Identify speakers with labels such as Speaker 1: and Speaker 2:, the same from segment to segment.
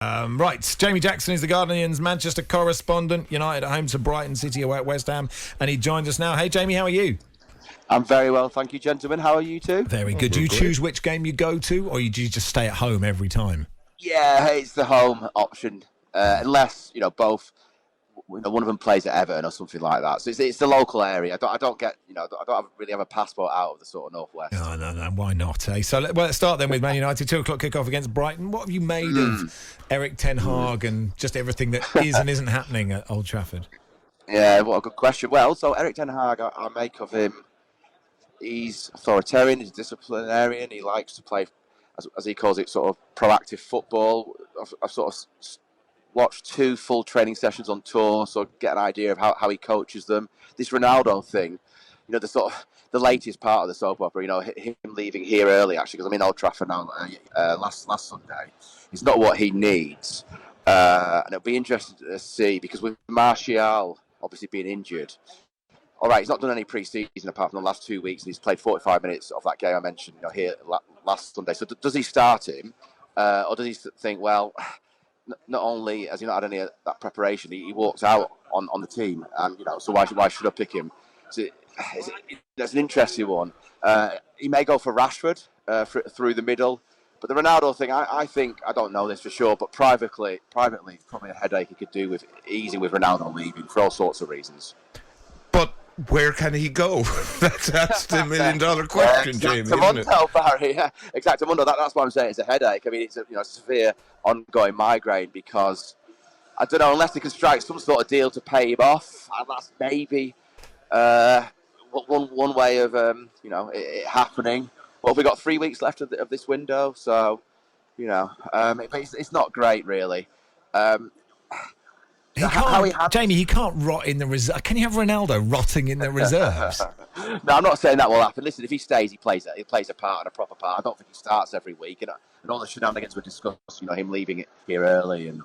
Speaker 1: Right, Jamie Jackson is the Guardian's Manchester correspondent. United at home to Brighton, City away at West Ham, and he joins us now. Hey, Jamie, how are you?
Speaker 2: I'm very well, thank you, gentlemen. How are you two?
Speaker 1: Very good. Do you choose which game you go to, or do you just stay at home every time?
Speaker 2: Yeah, it's the home option, unless both. One of them plays at Everton or something like that. So it's the local area. I don't get, I don't really have a passport out of the sort of northwest.
Speaker 1: No. Why not? Eh? So let's start then with Man United. 2:00 kickoff against Brighton. What have you made of Eric Ten Hag and just everything that is and isn't happening at Old Trafford?
Speaker 2: Yeah, what a good question. Well, so Eric Ten Hag, I make of him. He's authoritarian. He's disciplinarian. He likes to play, as he calls it, sort of proactive football. I've sort of watched 2 full training sessions on tour, so get an idea of how he coaches them. This Ronaldo thing, the latest part of the soap opera, him leaving here early, actually, because I'm in Old Trafford now last Sunday, is not what he needs. And it'll be interesting to see, because with Martial obviously being injured, all right, he's not done any pre-season apart from the last 2 weeks, and he's played 45 minutes of that game I mentioned here last Sunday. So does he start him, or does he think, well, not only has he not had any of that preparation, he walks out on the team, and so why should I pick him? So that's an interesting one. He may go for Rashford through the middle, but the Ronaldo thing, I think, I don't know this for sure, but privately, it's probably a headache he could do with Ronaldo leaving for all sorts of reasons.
Speaker 3: But where can he go? That's the $1 million question, Jamie.
Speaker 2: Exactamundo, Barry. Yeah, Exactamundo. That's why I'm saying it's a headache. I mean, it's a severe ongoing migraine, because I don't know, unless they can strike some sort of deal to pay him off, and that's maybe one way of it happening. Well, we've got 3 weeks left of this window, so it's not great, really.
Speaker 1: Jamie, he can't rot in the reserve. Can you have Ronaldo rotting in the reserves?
Speaker 2: No, I'm not saying that will happen. Listen, if he stays, he plays a part and a proper part. I don't think he starts every week, and all the shenanigans were discussed. Him leaving it here early and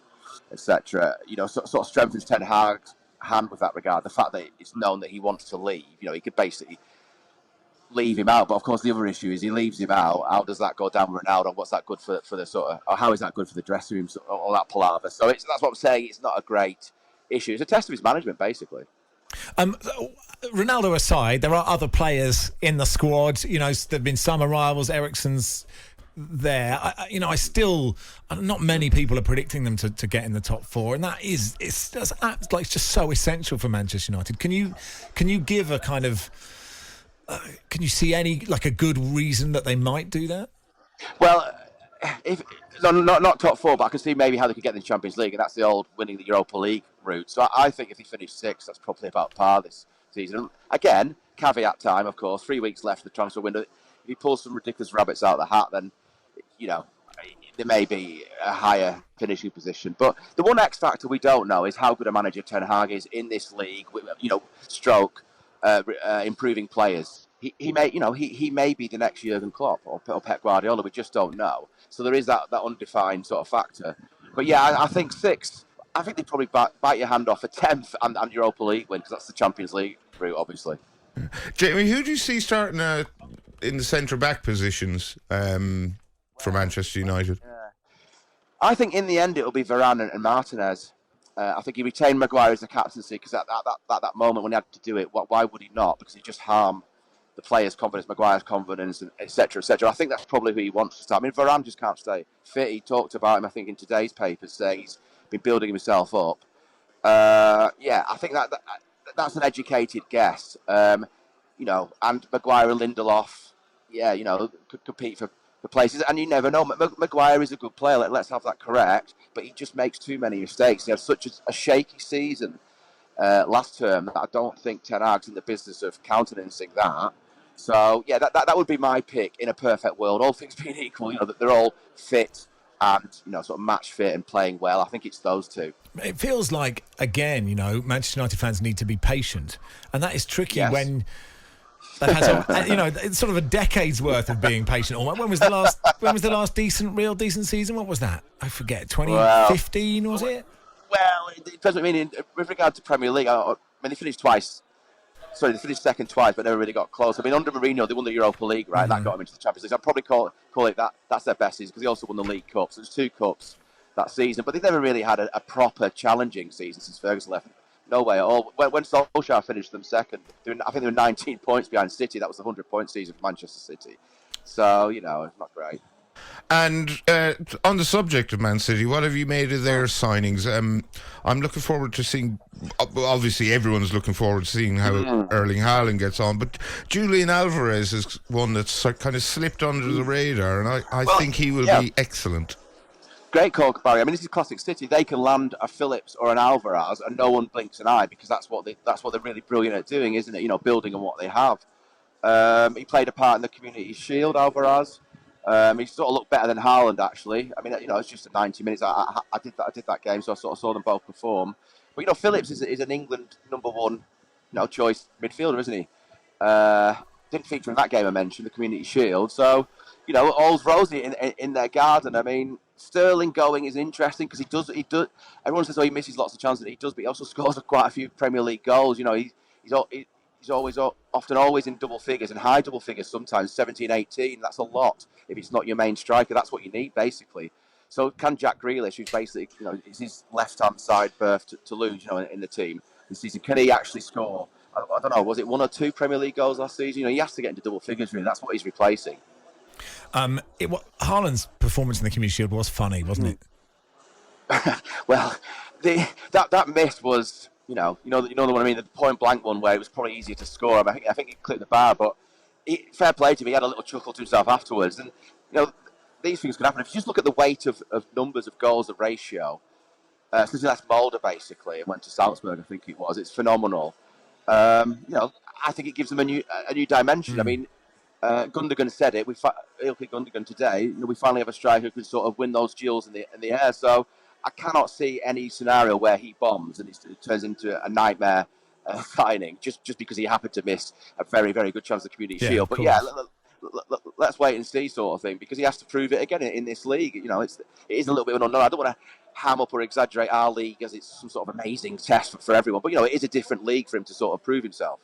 Speaker 2: etc. Sort of strengthens Ten Hag's hand with that regard. The fact that it's known that he wants to leave. He could basically leave him out. But of course, the other issue is he leaves him out. How does that go down with Ronaldo? What's that good for the sort of? Or how is that good for the dressing room? All that palaver. So that's what I'm saying. It's not a great issue. It's a test of his management, basically.
Speaker 1: Ronaldo aside, there are other players in the squad. There've been some arrivals. Eriksen's there. Not many people are predicting them to get in the top 4, and it's just so essential for Manchester United. Can you give a kind of? Can you see any a good reason that they might do that?
Speaker 2: Well, not top 4, but I can see maybe how they could get in the Champions League, and that's the old winning the Europa League route. So I think if he finished 6th, that's probably about par this season. Again, caveat time, of course. 3 weeks left of the transfer window. If he pulls some ridiculous rabbits out of the hat, then there may be a higher finishing position. But the one X factor we don't know is how good a manager Ten Hag is in this league. Improving players. He may be the next Jurgen Klopp or Pep Guardiola. We just don't know. So there is that undefined sort of factor. But yeah, I think 6th. I think they probably bite your hand off a 10th and Europa League win, because that's the Champions League route, obviously.
Speaker 3: Jamie, who do you see starting in the centre back positions for Manchester United?
Speaker 2: I think in the end it'll be Varane and Martinez. I think he retained Maguire as the captaincy, because at that moment when he had to do it, why would he not? Because he just harm the players' confidence, Maguire's confidence, and etc. etc. I think that's probably who he wants to start. I mean, Varane just can't stay fit. He talked about him, I think, in today's papers, saying he's been building himself up. I think that's an educated guess. And Maguire and Lindelof, could compete for places, and you never know. Maguire is a good player. Let's have that correct, but he just makes too many mistakes. He had such a shaky season last term that I don't think Ten Hag's in the business of countenancing that. So yeah, that would be my pick in a perfect world. All things being equal, that they're all fit and sort of match fit and playing well. I think it's those two.
Speaker 1: It feels like, again, Manchester United fans need to be patient, and that is tricky when. That has, it's sort of a decade's worth of being patient. When was the last real decent season? What was that? I forget. 2015 was it?
Speaker 2: Well, it depends what I mean. With regard to Premier League, they finished twice. Sorry, they finished second twice, but never really got close. I mean, under Mourinho, they won the Europa League, right? Mm-hmm. That got them into the Champions League. So I'd probably call it that. That's their best season, because they also won the League Cup. So there's 2 cups that season. But they've never really had a proper challenging season since Ferguson left. No way at all. When Solskjaer finished them second, I think they were 19 points behind City. That was the 100-point season for Manchester City. So, it's not great.
Speaker 3: And on the subject of Man City, what have you made of their signings? I'm looking forward to seeing. Obviously, everyone's looking forward to seeing how Erling Haaland gets on. But Julian Alvarez is one that's kind of slipped under the radar, and I think he will be excellent.
Speaker 2: Great call, Barry. I mean, this is classic City. They can land a Phillips or an Alvarez, and no one blinks an eye because that's what they're really brilliant at doing, isn't it? Building on what they have. He played a part in the Community Shield, Alvarez. He sort of looked better than Haaland, actually. I mean, it's just 90 minutes. I did that game, so I sort of saw them both perform. But Phillips is an England #1, choice midfielder, isn't he? Didn't feature in that game I mentioned, the Community Shield. So, all's rosy in their garden. I mean, Sterling going is interesting because he does. Everyone says, he misses lots of chances. He does, but he also scores quite a few Premier League goals. He's often always in double figures and high double figures sometimes, 17, 18. That's a lot. If it's not your main striker, that's what you need, basically. So can Jack Grealish, who's basically, it's his left-hand side berth to lose, in the team this season, can he actually score? I don't know, was it 1 or 2 Premier League goals last season? He has to get into double figures, really. That's what he's replacing.
Speaker 1: Haaland's performance in the Community Shield was funny, wasn't it?
Speaker 2: Well, that miss was... You know the one I mean, the point blank one where it was probably easier to score. I think he clipped the bar, but fair play to him. He had a little chuckle to himself afterwards. And these things can happen. If you just look at the weight of numbers of goals, the ratio, since he left Mulder basically and went to Salzburg, I think it was. It's phenomenal. I think it gives them a new dimension. I mean, Gundogan said it. Ilkay Gundogan today. We finally have a striker who can sort of win those duels in the air. So. I cannot see any scenario where he bombs and it turns into a nightmare signing just because he happened to miss a very, very good chance of the Community Shield. But let's wait and see sort of thing because he has to prove it again in this league. It is a little bit of an unknown. I don't want to ham up or exaggerate our league as it's some sort of amazing test for everyone. But, it is a different league for him to sort of prove himself.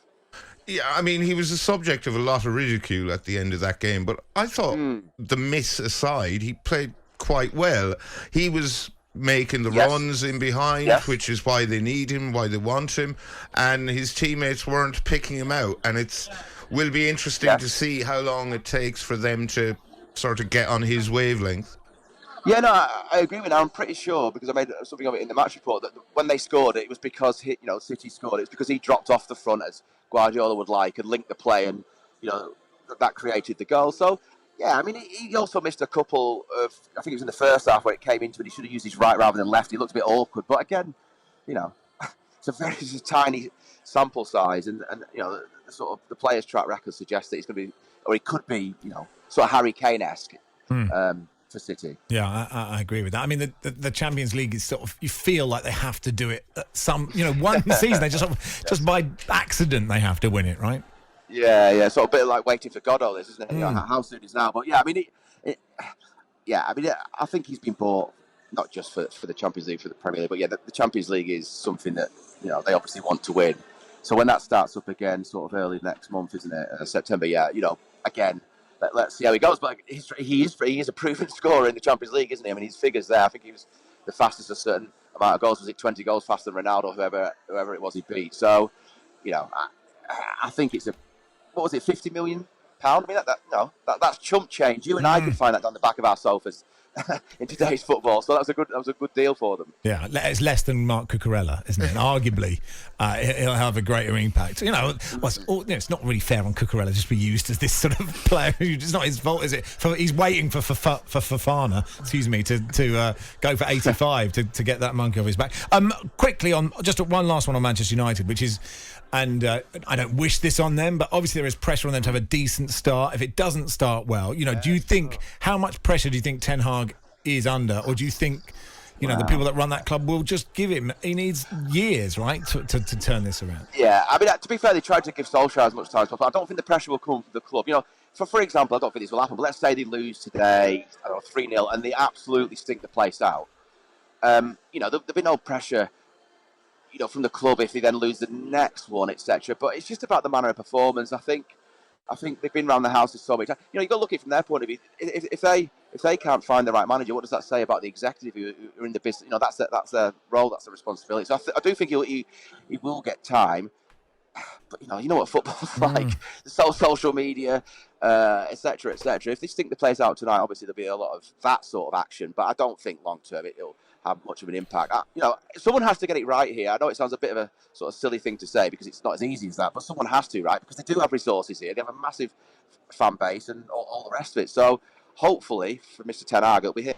Speaker 3: Yeah, I mean, he was the subject of a lot of ridicule at the end of that game. But I thought, the miss aside, he played quite well. He was... making the runs in behind, which is why they need him, why they want him, and his teammates weren't picking him out. And will be interesting to see how long it takes for them to sort of get on his wavelength.
Speaker 2: Yeah, no, I agree with that. I'm pretty sure because I made something of it in the match report that when they scored it was because City scored it. It's because he dropped off the front as Guardiola would like and linked the play, and that created the goal. So. Yeah, I mean, he also missed a couple of... I think it was in the first half where it came into it. He should have used his right rather than left. He looked a bit awkward. But again, it's a tiny sample size. And the player's track record suggests that he's going to be... Or he could be, sort of Harry Kane-esque for City.
Speaker 1: Yeah, I agree with that. I mean, the Champions League is sort of... You feel like they have to do it at one season. They just by accident, they have to win it, right?
Speaker 2: Yeah, sort of a bit like waiting for Godot, this, isn't it? How soon is now? But yeah, I mean, I think he's been bought not just for the Champions League, for the Premier League, but the Champions League is something that they obviously want to win. So when that starts up again, sort of early next month, isn't it? September. Yeah, again, let's see how he goes. But he is a proven scorer in the Champions League, isn't he? I mean, his figures there. I think he was the fastest a certain amount of goals. Was it 20 goals faster than Ronaldo, whoever it was he beat? So, I think it's what was it, £50 million? I mean, that's chump change. You and I could find that down the back of our sofas in today's football. So that was a good deal for them.
Speaker 1: Yeah, it's less than Mark Cucurella, isn't it? And arguably, he'll have a greater impact. It's not really fair on Cucurella just to be used as this sort of player. It's not his fault, is it? He's waiting for Fofana, to go for 85 to get that monkey off his back. Quickly on just one last one on Manchester United, which is. And I don't wish this on them, but obviously there is pressure on them to have a decent start. If it doesn't start well, do you think, how much pressure do you think Ten Hag is under? Or do you think, the people that run that club will just give him, he needs years, right, to turn this around?
Speaker 2: Yeah, I mean, to be fair, they tried to give Solskjaer as much time as possible. I don't think the pressure will come from the club. For example, I don't think this will happen, but let's say they lose today, 3-0, and they absolutely stink the place out. There'll be no pressure from the club if they then lose the next one, etc. But it's just about the manner of performance. I think they've been around the houses so many times. You've got to look at it from their point of view. If they if they can't find the right manager, what does that say about the executive who are in the business? You know, that's their role, that's their responsibility. So I do think he will get time. But you know what football's like. Social media, etc., etc. If they stink the place out tonight, obviously there'll be a lot of that sort of action. But I don't think long term it'll have much of an impact. Someone has to get it right here. I know it sounds a bit of a sort of silly thing to say because it's not as easy as that, but someone has to, right? Because they do have resources here. They have a massive fan base and all the rest of it. So hopefully for Mr. Ten Hag, it'll be him.